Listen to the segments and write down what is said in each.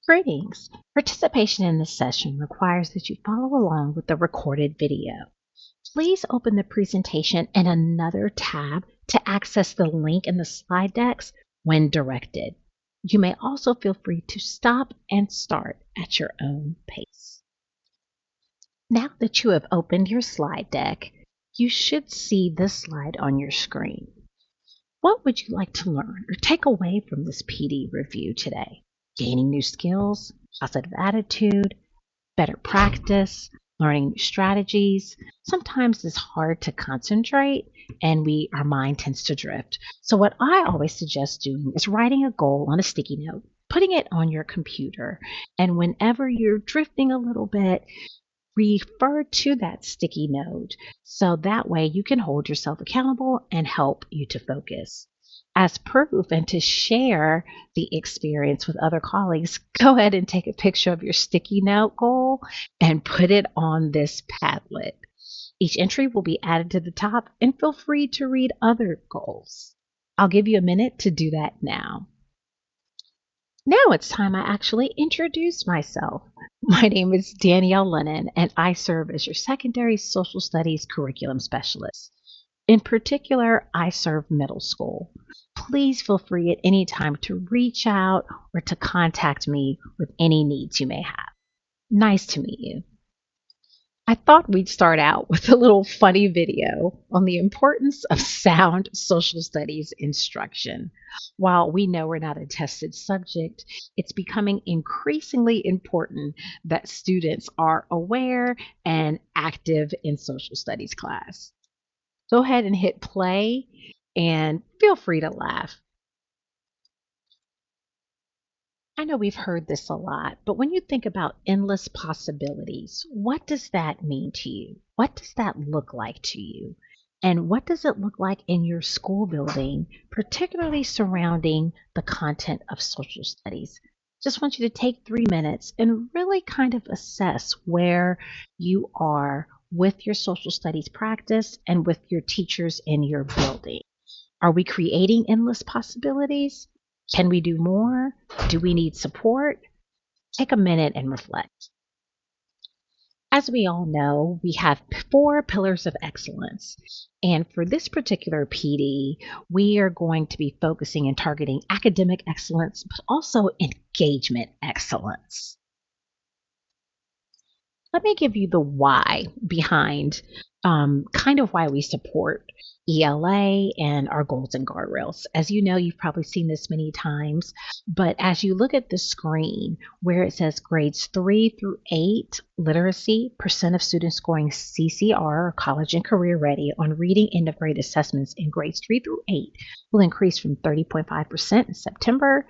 Greetings. Participation in this session requires that you follow along with the recorded video. Please open the presentation in another tab to access the link in the slide decks when directed. You may also feel free to stop and start at your own pace. Now that you have opened your slide deck, you should see this slide on your screen. What would you like to learn or take away from this PD review today? Gaining new skills, positive attitude, better practice, learning new strategies. Sometimes it's hard to concentrate and our mind tends to drift. So what I always suggest doing is writing a goal on a sticky note, putting it on your computer, and whenever you're drifting a little bit, refer to that sticky note so that way you can hold yourself accountable and help you to focus. As proof and to share the experience with other colleagues, go ahead and take a picture of your sticky note goal and put it on this Padlet. Each entry will be added to the top, and feel free to read other goals. I'll give you a minute to do that now. Now it's time I actually introduce myself. My name is Danielle Lennon, and I serve as your secondary social studies curriculum specialist. In particular, I serve middle school. Please feel free at any time to reach out or to contact me with any needs you may have. Nice to meet you. I thought we'd start out with a little funny video on the importance of sound social studies instruction. While we know we're not a tested subject, it's becoming increasingly important that students are aware and active in social studies class. Go ahead and hit play and feel free to laugh. I know we've heard this a lot, but when you think about endless possibilities, what does that mean to you? What does that look like to you? And what does it look like in your school building, particularly surrounding the content of social studies? Just want you to take 3 minutes and really kind of assess where you are with your social studies practice and with your teachers in your building. Are we creating endless possibilities? Can we do more? Do we need support? Take a minute and reflect. As we all know, we have 4 pillars of excellence. And for this particular PD, we are going to be focusing and targeting academic excellence, but also engagement excellence. Let me give you the why behind kind of why we support ELA and our goals and guardrails. As you know, you've probably seen this many times, but as you look at the screen where it says grades 3 through 8 literacy, percent of students scoring CCR, college and career ready, on reading end of grade assessments in grades 3 through 8 will increase from 30.5% in September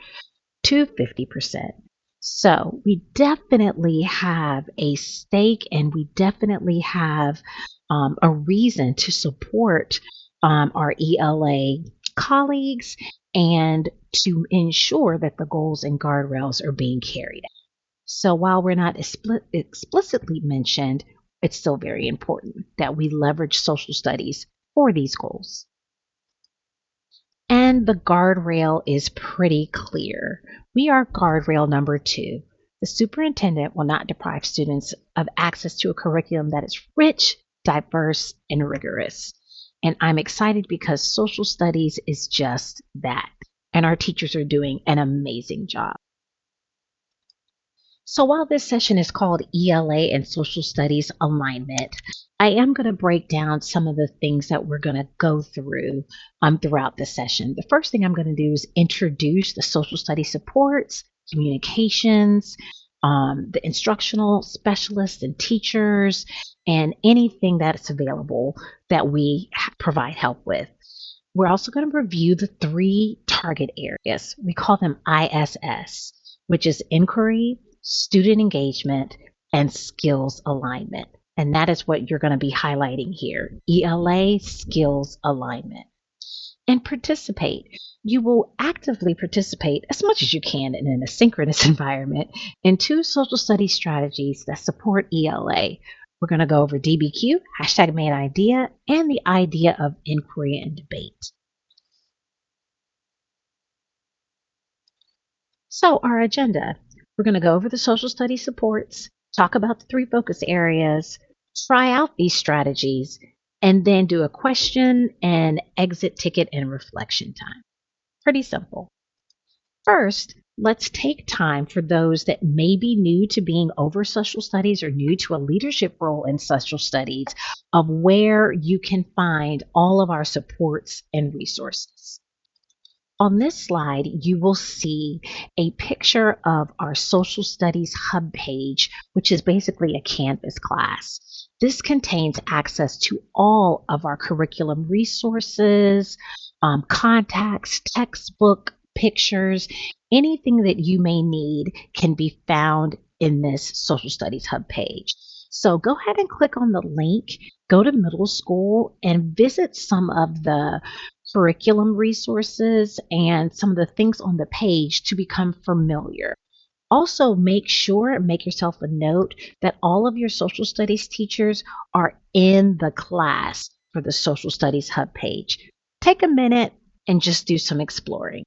to 50%. So we definitely have a stake and we definitely have a reason to support our ELA colleagues and to ensure that the goals and guardrails are being carried out. So while we're not explicitly mentioned, it's still very important that we leverage social studies for these goals. And the guardrail is pretty clear. We are guardrail number 2. The superintendent will not deprive students of access to a curriculum that is rich, diverse, and rigorous. And I'm excited because social studies is just that. And our teachers are doing an amazing job. So while this session is called ELA and Social Studies Alignment, I am going to break down some of the things that we're going to go through throughout the session. The first thing I'm going to do is introduce the social studies supports, communications, the instructional specialists and teachers, and anything that's available that we provide help with. We're also going to review the 3 target areas. We call them ISS, which is inquiry, student engagement, and skills alignment. And that is what you're going to be highlighting here. ELA skills alignment. And participate. You will actively participate as much as you can in an asynchronous environment in 2 social studies strategies that support ELA. We're going to go over DBQ, hashtag main idea, and the idea of inquiry and debate. So our agenda. We're going to go over the social studies supports, talk about the 3 focus areas, try out these strategies, and then do a question and exit ticket and reflection time. Pretty simple. First, let's take time for those that may be new to being over social studies or new to a leadership role in social studies of where you can find all of our supports and resources. On this slide, you will see a picture of our social studies hub page, which is basically a Canvas class. This contains access to all of our curriculum resources, contacts, textbook, pictures, anything that you may need can be found in this social studies hub page. So go ahead and click on the link, go to middle school and visit some of the curriculum resources and some of the things on the page to become familiar. Also, make yourself a note that all of your social studies teachers are in the class for the social studies hub page. Take a minute and just do some exploring.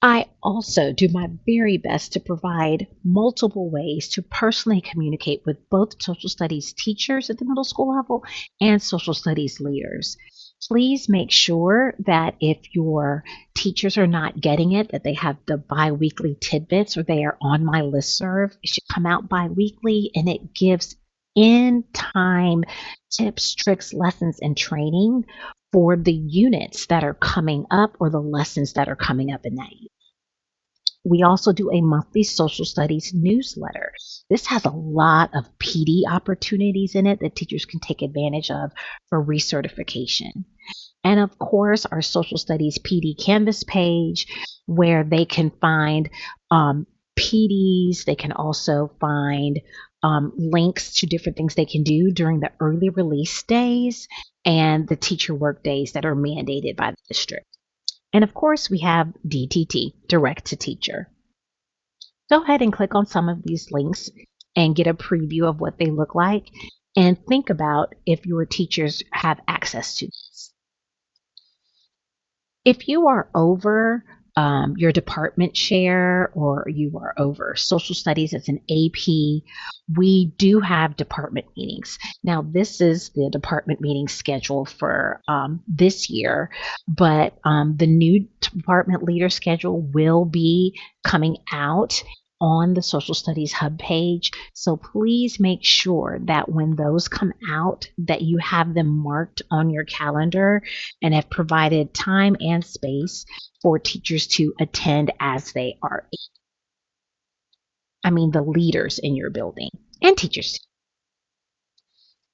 I also do my very best to provide multiple ways to personally communicate with both social studies teachers at the middle school level and social studies leaders. Please make sure that if your teachers are not getting it, that they have the bi-weekly tidbits or they are on my listserv. It should come out bi-weekly and it gives in-time tips, tricks, lessons, and training for the units that are coming up or the lessons that are coming up in that unit. We also do a monthly social studies newsletter. This has a lot of PD opportunities in it that teachers can take advantage of for recertification. And of course, our social studies PD Canvas page where they can find PDs. They can also find links to different things they can do during the early release days and the teacher work days that are mandated by the district. And of course, we have DTT, Direct to Teacher. Go ahead and click on some of these links and get a preview of what they look like and think about if your teachers have access to this. If you are over your department chair or you are over social studies as an AP, we do have department meetings. Now, this is the department meeting schedule for this year, but the new department leader schedule will be coming out on the social studies hub page. So please make sure that when those come out that you have them marked on your calendar and have provided time and space for teachers to attend as they are. The leaders in your building and teachers.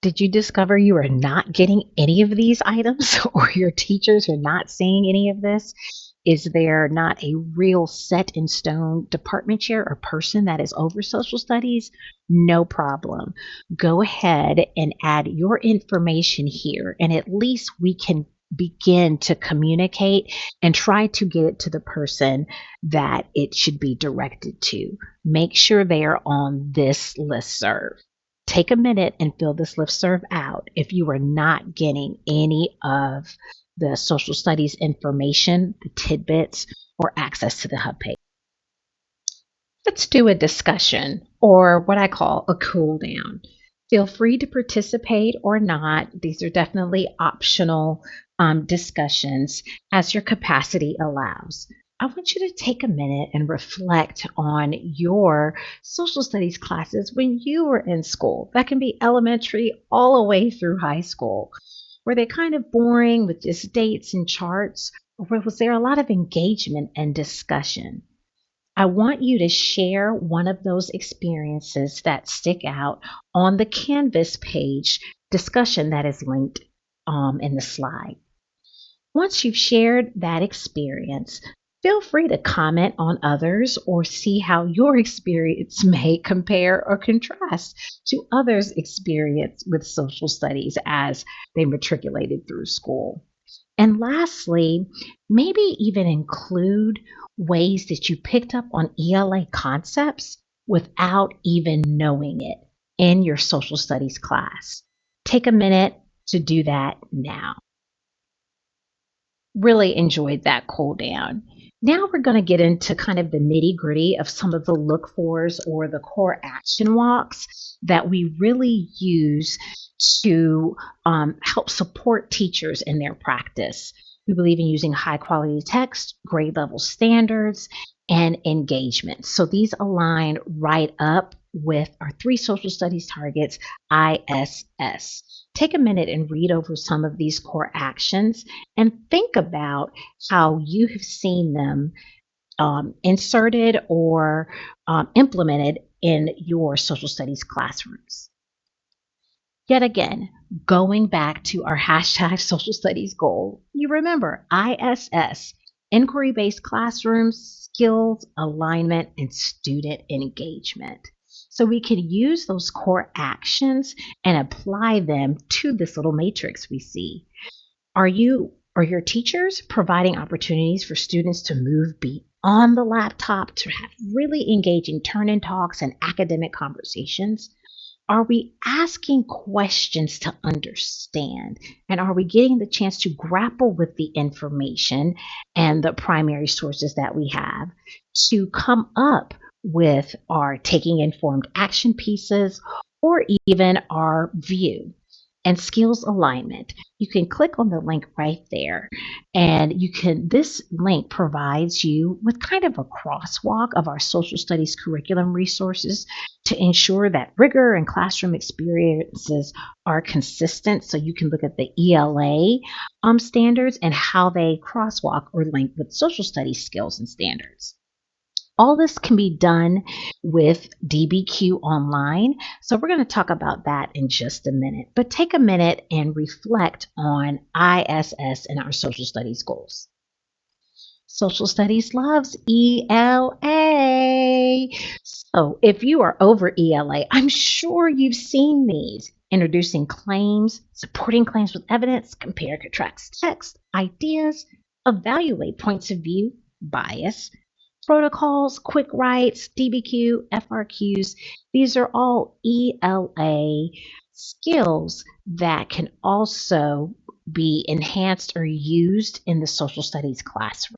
Did you discover you are not getting any of these items or your teachers are not seeing any of this? Is there not a real set in stone department chair or person that is over social studies? No problem. Go ahead and add your information here, and at least we can begin to communicate and try to get it to the person that it should be directed to. Make sure they are on this listserv. Take a minute and fill this listserv out if you are not getting any of the social studies information, the tidbits, or access to the hub page. Let's do a discussion, or what I call a cool down. Feel free to participate or not. These are definitely optional discussions as your capacity allows. I want you to take a minute and reflect on your social studies classes when you were in school. That can be elementary all the way through high school. Were they kind of boring with just dates and charts, or was there a lot of engagement and discussion? I want you to share one of those experiences that stick out on the Canvas page discussion that is linked in the slide. Once you've shared that experience, feel free to comment on others or see how your experience may compare or contrast to others' experience with social studies as they matriculated through school. And lastly, maybe even include ways that you picked up on ELA concepts without even knowing it in your social studies class. Take a minute to do that now. Really enjoyed that cool down. Now we're going to get into kind of the nitty gritty of some of the look fors or the core action walks that we really use to help support teachers in their practice. We believe in using high quality text, grade level standards, and engagement. So these align right up with our three social studies targets, ISS. Take a minute and read over some of these core actions and think about how you have seen them inserted or implemented in your social studies classrooms. Yet again, going back to our hashtag social studies goal, you remember ISS, inquiry based classrooms, skills, alignment, and student engagement. So we can use those core actions and apply them to this little matrix we see. Are you or your teachers providing opportunities for students to move beyond the laptop to have really engaging turn-in talks and academic conversations? Are we asking questions to understand? And are we getting the chance to grapple with the information and the primary sources that we have to come up with our taking informed action pieces or even our view? And skills alignment. You can click on the link right there, and this link provides you with kind of a crosswalk of our social studies curriculum resources to ensure that rigor and classroom experiences are consistent. So you can look at the ELA standards and how they crosswalk or link with social studies skills and standards. All this can be done with DBQ online. So we're going to talk about that in just a minute. But take a minute and reflect on ISS and our social studies goals. Social studies loves ELA. So if you are over ELA, I'm sure you've seen these. Introducing claims, supporting claims with evidence, compare, contrast text, ideas, evaluate points of view, bias, protocols, quick writes, DBQ, FRQs. These are all ELA skills that can also be enhanced or used in the social studies classroom.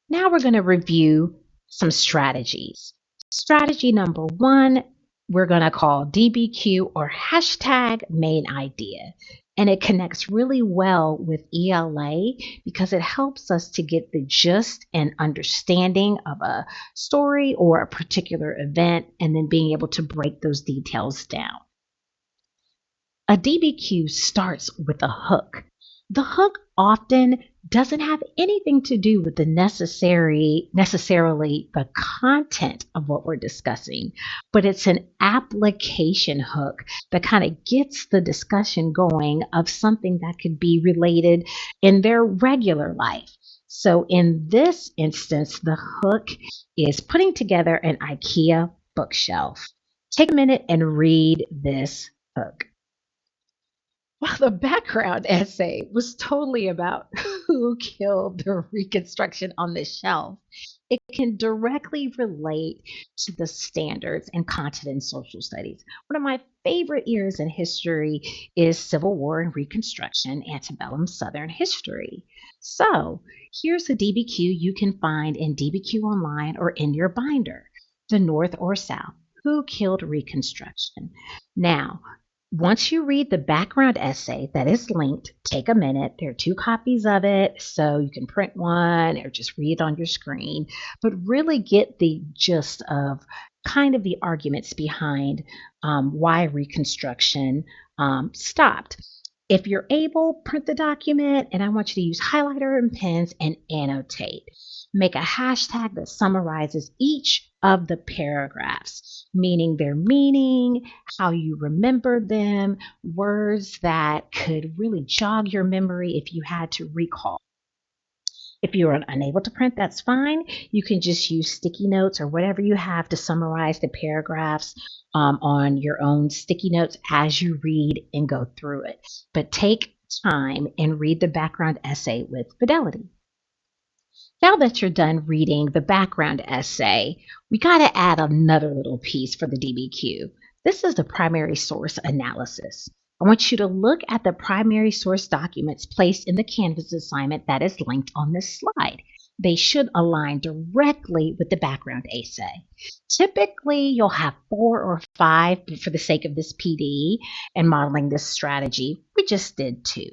Now we're going to review some strategies. Strategy number 1, we're going to call DBQ or hashtag main idea. And it connects really well with ELA because it helps us to get the gist and understanding of a story or a particular event and then being able to break those details down. A DBQ starts with a hook. The hook often doesn't have anything to do with the necessarily the content of what we're discussing, but it's an application hook that kind of gets the discussion going of something that could be related in their regular life. So in this instance, the hook is putting together an IKEA bookshelf. Take a minute and read this hook. Well, the background essay was totally about who killed the reconstruction on the shelf. It can directly relate to the standards and content in social studies. One of my favorite eras in history is Civil War and Reconstruction, antebellum Southern history. So here's a DBQ you can find in DBQ Online or in your binder, the North or South. Who killed Reconstruction? Now, once you read the background essay that is linked, take a minute. There are 2 copies of it, so you can print one or just read it on your screen, but really get the gist of kind of the arguments behind why Reconstruction stopped. If you're able, print the document, and I want you to use highlighter and pens and annotate. Make a hashtag that summarizes each of the paragraphs, meaning their meaning, how you remember them, words that could really jog your memory if you had to recall. If you're unable to print, that's fine. You can just use sticky notes or whatever you have to summarize the paragraphs on your own sticky notes as you read and go through it. But take time and read the background essay with fidelity. Now that you're done reading the background essay, we got to add another little piece for the DBQ. This is the primary source analysis. I want you to look at the primary source documents placed in the Canvas assignment that is linked on this slide. They should align directly with the background essay. Typically, you'll have 4 or 5, but for the sake of this PD and modeling this strategy, we just did 2.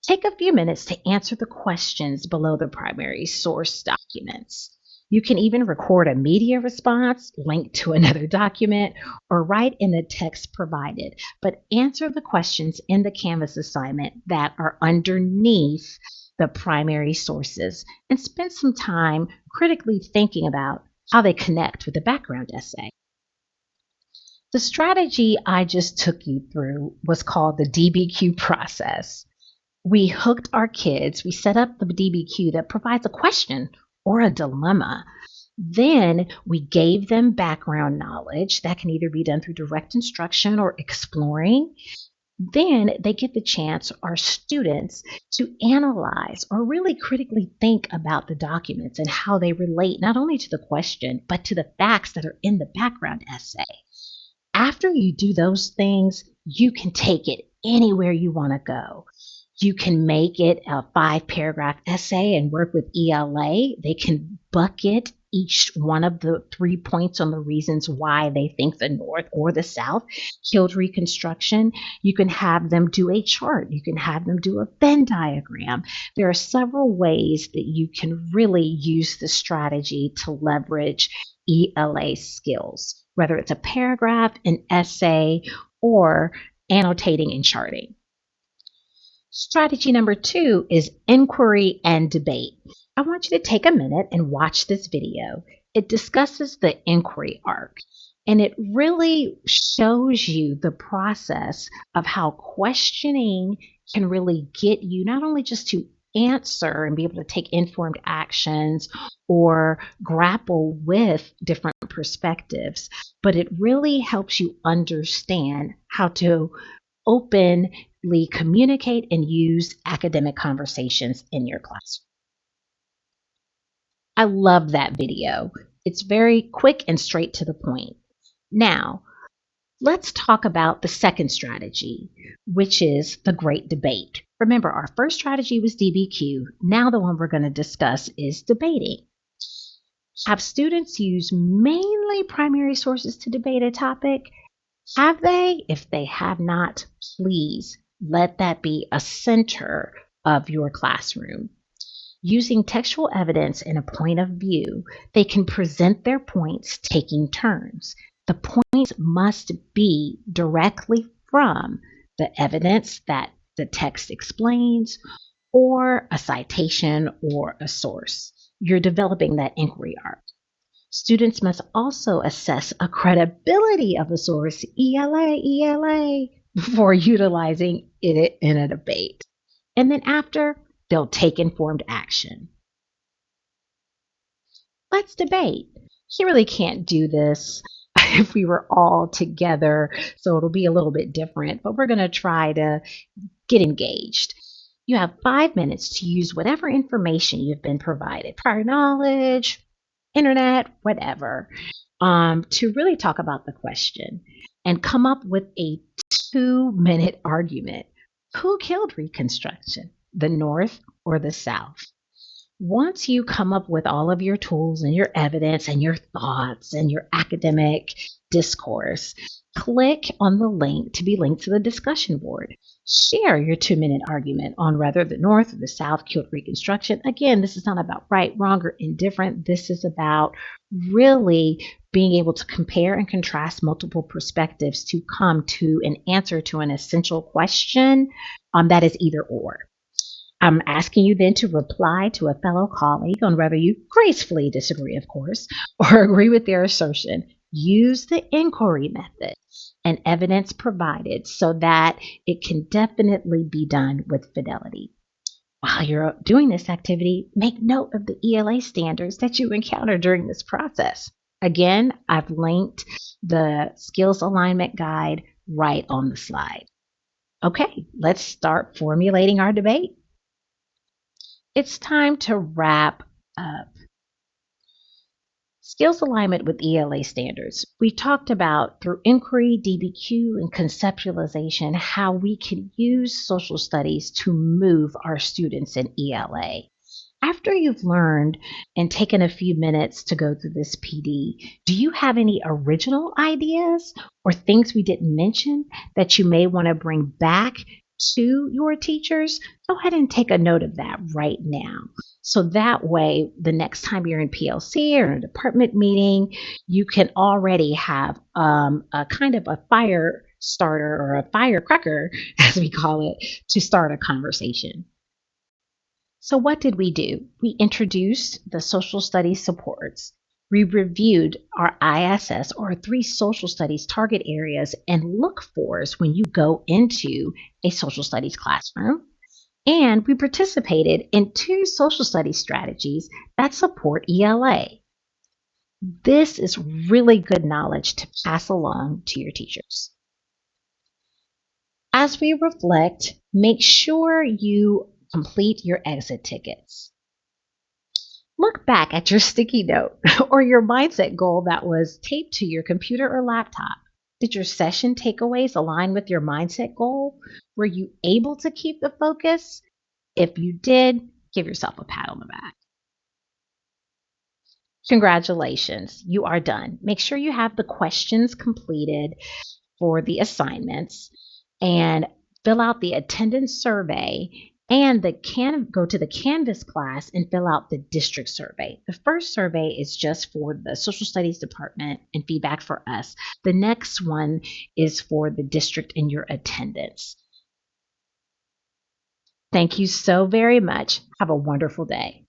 Take a few minutes to answer the questions below the primary source documents. You can even record a media response, link to another document, or write in the text provided, but answer the questions in the Canvas assignment that are underneath the primary sources and spend some time critically thinking about how they connect with the background essay. The strategy I just took you through was called the DBQ process. We hooked our kids, we set up the DBQ that provides a question or a dilemma. Then we gave them background knowledge that can either be done through direct instruction or exploring. Then they get the chance, our students, to analyze or really critically think about the documents and how they relate not only to the question, but to the facts that are in the background essay. After you do those things, you can take it anywhere you want to go. You can make it a 5-paragraph essay and work with ELA. They can bucket each one of the 3 points on the reasons why they think the North or the South killed Reconstruction. You can have them do a chart. You can have them do a Venn diagram. There are several ways that you can really use the strategy to leverage ELA skills, whether it's a paragraph, an essay, or annotating and charting. Strategy number 2 is inquiry and debate. I want you to take a minute and watch this video. It discusses the inquiry arc, and it really shows you the process of how questioning can really get you not only just to answer and be able to take informed actions or grapple with different perspectives, but it really helps you understand how to openly communicate and use academic conversations in your class. I love that video. It's very quick and straight to the point. Now, let's talk about the second strategy, which is the great debate. Remember, our first strategy was DBQ. Now the one we're going to discuss is debating. Have students use mainly primary sources to debate a topic? Have they? If they have not, please let that be a center of your classroom. Using textual evidence and a point of view, they can present their points taking turns. The points must be directly from the evidence that the text explains or a citation or a source. You're developing that inquiry arc. Students must also assess a credibility of the source, ELA, before utilizing it in a debate. And then after, they'll take informed action. Let's debate. You really can't do this if we were all together, so it'll be a little bit different, but we're going to try to get engaged. You have 5 minutes to use whatever information you've been provided, prior knowledge, internet, whatever, to really talk about the question and come up with a 2-minute argument. Who killed Reconstruction, the North or the South? Once you come up with all of your tools and your evidence and your thoughts and your academic discourse, click on the link to be linked to the discussion board. Share your 2-minute argument on whether the North or the South killed Reconstruction. Again, this is not about right, wrong, or indifferent. This is about really being able to compare and contrast multiple perspectives to come to an answer to an essential question that is either or. I'm asking you then to reply to a fellow colleague on whether you gracefully disagree, of course, or agree with their assertion. Use the inquiry method and evidence provided so that it can definitely be done with fidelity. While you're doing this activity, make note of the ELA standards that you encounter during this process. Again, I've linked the skills alignment guide right on the slide. Okay, let's start formulating our debate. It's time to wrap up. Skills alignment with ELA standards. We talked about through inquiry, DBQ, and conceptualization how we can use social studies to move our students in ELA. After you've learned and taken a few minutes to go through this PD, do you have any original ideas or things we didn't mention that you may want to bring back to your teachers? Go ahead and take a note of that right now. So that way, the next time you're in PLC or in a department meeting, you can already have a kind of a fire starter or a firecracker, as we call it, to start a conversation. So, what did we do? We introduced the social studies supports. We reviewed our ISS or three social studies target areas and look fors when you go into a social studies classroom. And we participated in two social studies strategies that support ELA. This is really good knowledge to pass along to your teachers. As we reflect, make sure you complete your exit tickets. Look back at your sticky note or your mindset goal that was taped to your computer or laptop. Did your session takeaways align with your mindset goal? Were you able to keep the focus? If you did, give yourself a pat on the back. Congratulations, you are done. Make sure you have the questions completed for the assignments and fill out the attendance survey and go to the Canvas class and fill out the district survey. The first survey is just for the social studies department and feedback for us. The next one is for the district and your attendance. Thank you so very much. Have a wonderful day.